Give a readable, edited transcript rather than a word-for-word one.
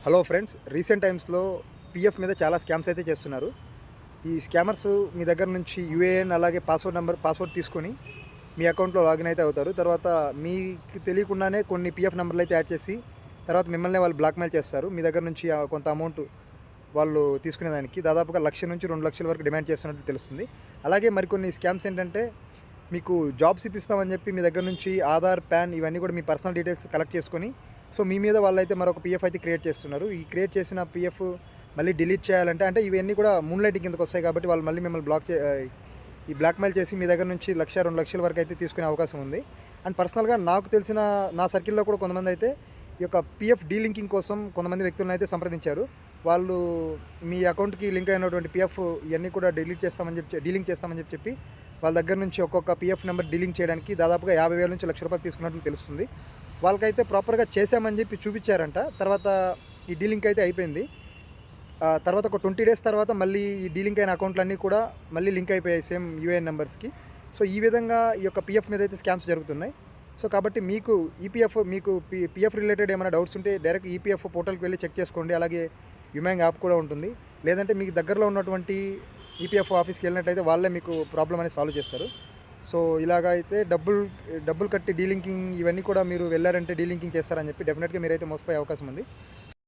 Hello friends, recent టైమ్స్లో PF మీద చాలా స్కామ్స్ అయితే చేస్తున్నారు. ఈ స్కామర్స్ మీ దగ్గర నుంచి యూఏఎన్ అలాగే పాస్వర్డ్ తీసుకొని మీ అకౌంట్లో లాగిన్ అయితే అవుతారు. తర్వాత మీకు తెలియకుండానే కొన్ని పీఎఫ్ నెంబర్లు అయితే యాడ్ చేసి తర్వాత మిమ్మల్ని వాళ్ళు బ్లాక్మెయిల్ చేస్తారు. మీ దగ్గర నుంచి కొంత అమౌంట్ వాళ్ళు తీసుకునేదానికి దాదాపుగా 1,00,000 నుంచి 2,00,000 వరకు డిమాండ్ చేస్తున్నట్టు తెలుస్తుంది. అలాగే మరికొన్ని స్కామ్స్ ఏంటంటే మీకు జాబ్స్ ఇప్పిస్తామని చెప్పి మీ దగ్గర నుంచి ఆధార్, పాన్ ఇవన్నీ కూడా మీ పర్సనల్ డీటెయిల్స్ కలెక్ట్ చేసుకొని సో మీ మీద వాళ్ళైతే మరొక పీఎఫ్ అయితే క్రియేట్ చేస్తున్నారు. ఈ క్రియేట్ చేసిన పీఎఫ్ మళ్ళీ డిలీట్ చేయాలంటే అంటే ఇవన్నీ కూడా మూన్ లైటింగ్ కిందకు వస్తాయి కాబట్టి వాళ్ళు మళ్ళీ మిమ్మల్ని ఈ బ్లాక్మెయిల్ చేసి మీ దగ్గర నుంచి 1,00,000, 2,00,000 వరకు అయితే తీసుకునే అవకాశం ఉంది. అండ్ పర్సనల్గా నాకు తెలిసిన నా సర్కిల్లో కూడా కొంతమంది అయితే ఈ యొక్క పీఎఫ్ డీలింకింగ్ కోసం కొంతమంది వ్యక్తులను అయితే సంప్రదించారు. వాళ్ళు మీ అకౌంట్కి లింక్ అయినటువంటి పీఎఫ్ ఇవన్నీ కూడా డీలింక్ చేస్తామని చెప్పి వాళ్ళ దగ్గర నుంచి ఒక్కొక్క పీఎఫ్ నెంబర్ డీలింక్ చేయడానికి దాదాపుగా 50,000 నుంచి ₹1,00,000 తీసుకున్నట్లు తెలుస్తుంది. వాళ్ళకైతే ప్రాపర్గా చేశామని చెప్పి చూపించారంట. తర్వాత ఈ డీలింక్ అయితే అయిపోయింది. తర్వాత ఒక 20 డేస్ తర్వాత మళ్ళీ ఈ డీలింక్ అయిన అకౌంట్లన్నీ కూడా మళ్ళీ లింక్ అయిపోయాయి సేమ్ యూఏఎన్ నెంబర్స్కి. సో ఈ విధంగా ఈ యొక్క పీఎఫ్ మీద అయితే స్కామ్స్ జరుగుతున్నాయి. సో కాబట్టి మీకు పీఎఫ్ రిలేటెడ్ ఏమైనా డౌట్స్ ఉంటే డైరెక్ట్ ఈపీఎఫ్ పోర్టల్కి వెళ్ళి చెక్ చేసుకోండి. అలాగే యుమాంగ్ యాప్ కూడా ఉంటుంది. లేదంటే మీకు దగ్గరలో ఉన్నటువంటి ఈపీఎఫ్ ఆఫీస్కి వెళ్ళినట్టయితే వాళ్ళే మీకు ప్రాబ్లం అనేది సాల్వ్ చేస్తారు. సో ఇలాగ అయితే డబ్బులు కట్టి డీలింకింగ్ ఇవన్నీ కూడా మీరు వెళ్ళారంటే డీలింకింగ్ చేస్తారని చెప్పి డెఫినెట్గా మీరైతే మోసపోయే అవకాశం ఉంది.